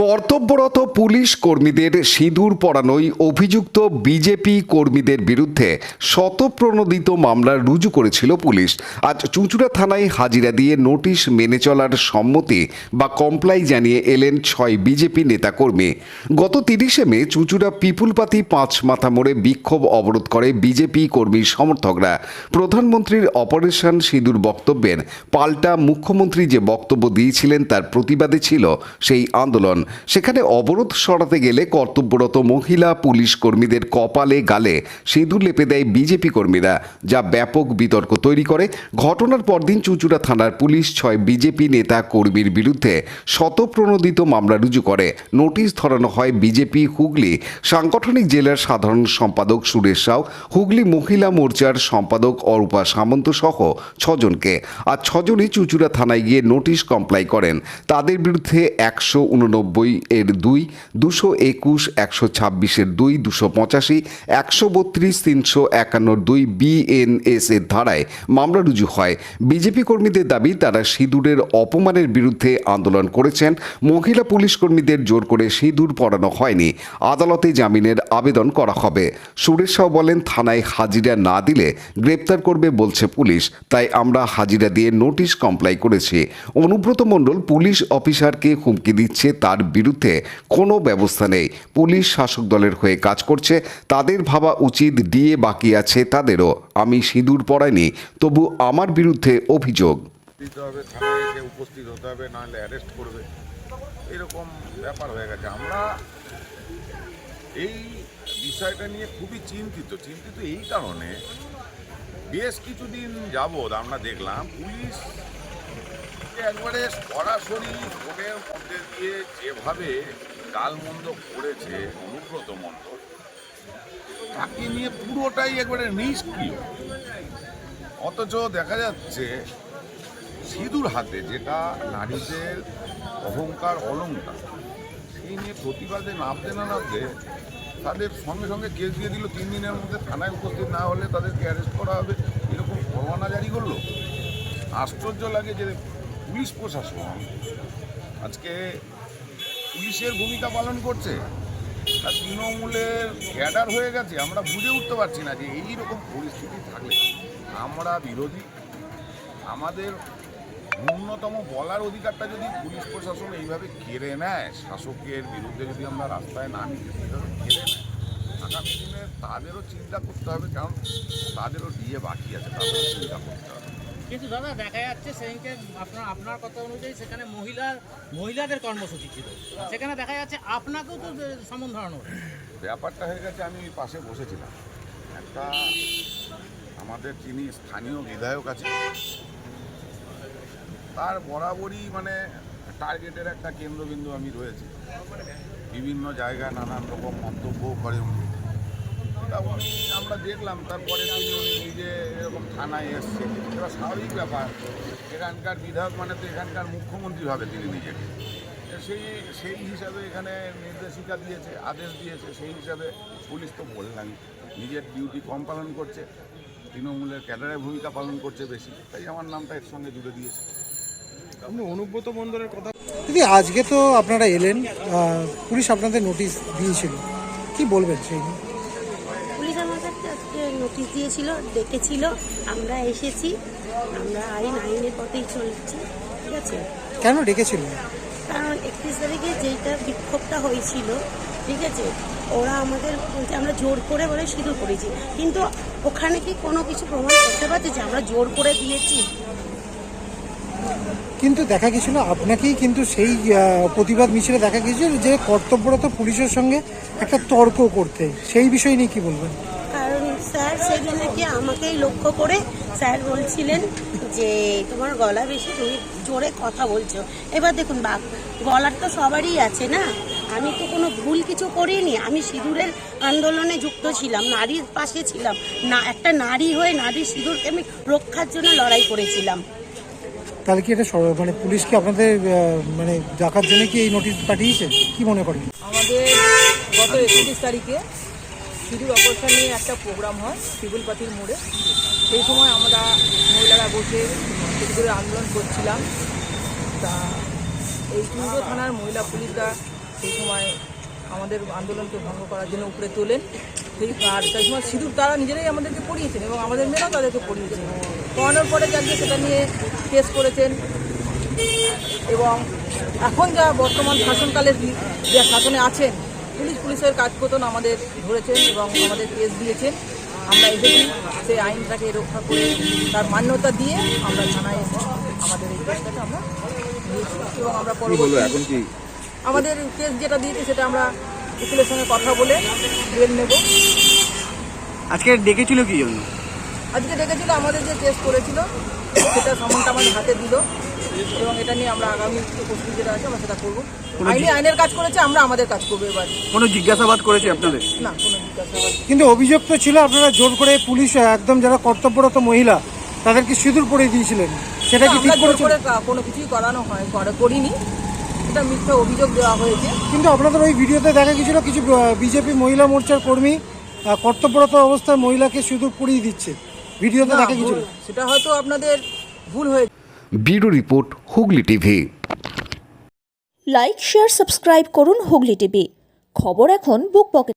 কর্তব্যরত পুলিশ কর্মীদের সিঁদুর পরানোয় অভিযুক্ত বিজেপি কর্মীদের বিরুদ্ধে শতপ্রণোদিত মামলা রুজু করেছিল পুলিশ। আজ চুঁচুড়া থানায় হাজিরা দিয়ে নোটিশ মেনে চলার সম্মতি বা কমপ্লাই জানিয়ে এলেন 6 বিজেপি নেতাকর্মী। গত 30শে মে চুঁচুড়া পিপুলপাতি 5 মাথা মোড়ে বিক্ষোভ অবরোধ করে বিজেপি কর্মী সমর্থকরা। প্রধানমন্ত্রীর অপারেশন সিঁদুর বক্তব্যের পাল্টা মুখ্যমন্ত্রী যে বক্তব্য দিয়েছিলেন তার প্রতিবাদে ছিল সেই আন্দোলন। সেখানে অবরোধ সরাতে গেলে কর্তব্যরত মহিলা পুলিশ কর্মীদের কপালে গালে সিঁদুর লেপে দেয় বিজেপি কর্মীরা, যা ব্যাপক বিতর্ক তৈরি করে। ঘটনার পরদিন চুঁচুড়া থানার পুলিশ 6 বিজেপি নেতা কর্মীর বিরুদ্ধে শতপ্রণোদিত মামলা রুজু করে। নোটিশ ধরানো হয় বিজেপি হুগলি সাংগঠনিক জেলার সাধারণ সম্পাদক সুরেশ সাউ, হুগলি মহিলা মোর্চার সম্পাদক অরূপা সামন্ত সহ 6 জনকে। আর 6 জনই চুঁচুড়া থানায় গিয়ে নোটিশ কমপ্লাই করেন। তাদের বিরুদ্ধে 189 এর 2, 221, 126 এর 2, 285, 132, 351 2 BNS এর ধারায় মামলা রুজু হয়। বিজেপি কর্মীদের দাবি তারা সিঁদুরের অপমানের বিরুদ্ধে আন্দোলন করেছেন। মহিলা পুলিশ কর্মীদের জোর করে সিঁদুর পরানো হয়নি। আদালতে জামিনের আবেদন করা হবে। সুরেশ সাউ বলেন, থানায় হাজিরা না দিলে গ্রেপ্তার করবে বলছে পুলিশ, তাই আমরা হাজিরা দিয়ে নোটিশ কমপ্লাই করেছি। অনুব্রত মণ্ডল পুলিশ অফিসারকে হুমকি দিচ্ছে, তার বিরুদ্ধে কোনো ব্যবস্থা নেই। পুলিশ শাসক দলের হয়ে কাজ করছে, তাদের ভাবা উচিত ডিএ বাকি আছে তাদেরও। আমি সিঁদুর পরাইনি, তবু আমার বিরুদ্ধে অভিযোগ। থানায় এসে উপস্থিত হতে হবে, নাহলে অ্যারেস্ট করবে, এরকম ব্যাপার হয়ে গেছে। আমরা এই বিষয়টা নিয়ে খুবই চিন্তিত এই কারণে বেশ কিছুদিন যাবৎ আমরা দেখলাম পুলিশ একবারে সরাসরি ফোনের মধ্যে দিয়ে যেভাবে গালমন্দ করেছে অনুব্রত মণ্ডল, তাকে নিয়ে পুরোটাই একবারে নিষ্ক্রিয়। অথচ দেখা যাচ্ছে সিঁদুর হাতে, যেটা নারীদের অহংকার অলংকার, সেই নিয়ে প্রতিবাদে নামতে না নামতে তাদের সঙ্গে সঙ্গে কেস দিয়ে দিল। 3 দিনের মধ্যে থানায় উপস্থিত না হলে তাদেরকে অ্যারেস্ট করা হবে, এরকম পরোয়ানা জারি করলো। আশ্চর্য লাগে যে পুলিশ প্রশাসন আজকে পুলিশের ভূমিকা পালন করছে, আর তৃণমূলের ক্যাডার হয়ে গেছে। আমরা বুঝে উঠতে পারছি না যে এইরকম পরিস্থিতি থাকলে আমরা বিরোধী, আমাদের ন্যূনতম বলার অধিকারটা যদি পুলিশ প্রশাসন এইভাবে কেড়ে নেয়, শাসকের বিরুদ্ধে যদি আমরা রাস্তায় নামি এইভাবে কেড়ে নেয়, আগামী দিনে তাদেরও চিন্তা করতে হবে, কারণ তাদেরও ডিএ বাকি আছে, তাদেরও চিন্তা করতে হবে। কিন্তু দাদা, দেখা যাচ্ছে সেদিনকে আপনার কথা অনুযায়ী সেখানে মহিলাদের কর্মসূচি ছিল, সেখানে দেখা যাচ্ছে আপনাকেও তো সমন ধরানো ব্যাপারটা হয়ে গেছে। আমি পাশে বসেছিলাম, একটা আমাদের যিনি স্থানীয় বিধায়ক আছে, তার বরাবরই টার্গেটের একটা কেন্দ্রবিন্দু আমি রয়েছি। বিভিন্ন জায়গায় নানান রকম মন্তব্যও করে উনি। আমরা দেখলাম তারপরে তিনি নিজে এরকম থানায় এসছে। এবার স্বাভাবিক ব্যাপার, এখানকার বিধায়ক তো এখানকার মুখ্যমন্ত্রী ভাবে তিনি নিজেকে। সেই হিসাবে এখানে নির্দেশিকা দিয়েছে, আদেশ দিয়েছে, সেই হিসাবে পুলিশ তো বললাম নিজের ডিউটি কম পালন করছে, তৃণমূলের ক্যাডারের ভূমিকা পালন করছে বেশি, তাই আমার নামটা এর সঙ্গে জুড়ে দিয়েছে। আপনি অনুব্রত মণ্ডলের কথা দিদি, আজকে তো আপনারা এলেন, পুলিশ আপনাদের নোটিশ দিয়েছিল, কি বলবেন সেই নিয়ে? পুলিশ আমাদের আজকে নোটিশ দিয়েছিল, ডেকেছিল, আমরা এসেছি। আমরা আইনের পথেই চলছি, ঠিক আছে। কেন ডেকেছিল? কারণ 31 তারিখে যেইটা বিক্ষোভটা হয়েছিল, ঠিক আছে, ওরা আমাদের বলছে আমরা জোর করে বলে সিঁদুর করেছি, কিন্তু ওখানে কি কোনো কিছু প্রমাণ করতে পারছে যে আমরা জোর করে দিয়েছি? কিন্তু দেখা গেছিল আপনাকেই, কিন্তু সেই প্রতিবাদ মিছিলে দেখা গেছিল যে কর্তব্যরত পুলিশের সঙ্গে একটা তর্ক করতে, সেই বিষয় নিয়ে কি বলবেন? কারণ স্যার সেদিনকে আমাকেই লক্ষ্য করে স্যার বলছিলেন যে তোমার গলা বেশি, তুমি জোরে কথা বলছো। এবার দেখুন, গলার তো সবারই আছে না, আমি তো কোনো ভুল কিছু করিনি। আমি সিঁদুরের আন্দোলনে যুক্ত ছিলাম, নারীর পাশে ছিলাম, না একটা নারী হয়ে নারীর সিঁদুরকে আমি রক্ষার জন্য লড়াই করেছিলাম। তাহলে কি এটা পুলিশ কি আপনাদের ডাকার জন্য কি এই নোটিশ পাঠিয়েছে, কি মনে করেন? আমাদের গত 31 তারিখে সিঁদুর অপারেশন নিয়ে একটা প্রোগ্রাম হয় পিপুলপাতির মোড়ে। সেই সময় আমরা মহিলারা বসে সিঁদুরের আন্দোলন করছিলাম। তা এই চুঁচুড়া থানার মহিলা পুলিশরা সেই সময় আমাদের আন্দোলনকে ভঙ্গ করার জন্য উপরে তোলেন। আর সেই সময় সিঁদুর তারা নিজেরাই আমাদেরকে পড়িয়েছেন এবং আমাদের মেয়েরাও তাদেরকে পড়িয়েছেন। পড়ানোর পরে যাকে সেটা নিয়ে কেস করেছেন এবং এখন যা বর্তমান শাসনকালের যে শাসনে আছেন পুলিশের কাজ করতেন আমাদের ধরেছেন এবং আমাদের কেস দিয়েছেন। আমরা এসেছি সেই আইনটাকে রক্ষা করে তার মান্যতা দিয়ে আমরা থানায় এসে আমাদের এই কেসটাকে আমরা নিয়েছি এবং আমরা পরবর্তী এখন কি আমাদের কেস যেটা দিয়েছে সেটা আমরা উকিলের সঙ্গে কথা বলে বেল নেব। আজকে ডেকেছিল কি জন্য? আজকে ডেকেছিল আমাদের যে কেস করেছিল সেটা সামনটা আমাদের হাতে দিল এবং এটা নিয়ে আমরা আগামী প্রস্তুতি যেটা আছে আমরা সেটা করবো। আইনের কাজ করেছে, আমরা আমাদের কাজ করবো। এবার কোনো জিজ্ঞাসাবাদ করেছে আপনাদের? না, কোনো জিজ্ঞাসাবাদ। কিন্তু অভিযোগ তো ছিল আপনারা জোর করে পুলিশ একদম যারা কর্তব্যরত মহিলা তাদেরকে সিঁদুর পরিয়ে দিয়েছিলেন, সেটা কি ঠিক আমরা জোর করেছেন? করে কোনো কিছুই করানো করিনি, এটা মিথ্যা অভিযোগ দেওয়া হয়েছে। কিন্তু আপনাদের ওই ভিডিওতে দেখা গেছিল কিছু বিজেপি মহিলা মোর্চার কর্মী কর্তব্যরত অবস্থায় মহিলাকে সিঁদুর পরিয়ে দিচ্ছে, ভিডিওতে না, দেখা গেছিল। সেটা হয়তো আপনাদের ভুল হয়েছে। Bureau report, Hooghly TV. Like, share, subscribe করুন হুগলি টিভি। খবর এখন বুক পকেট।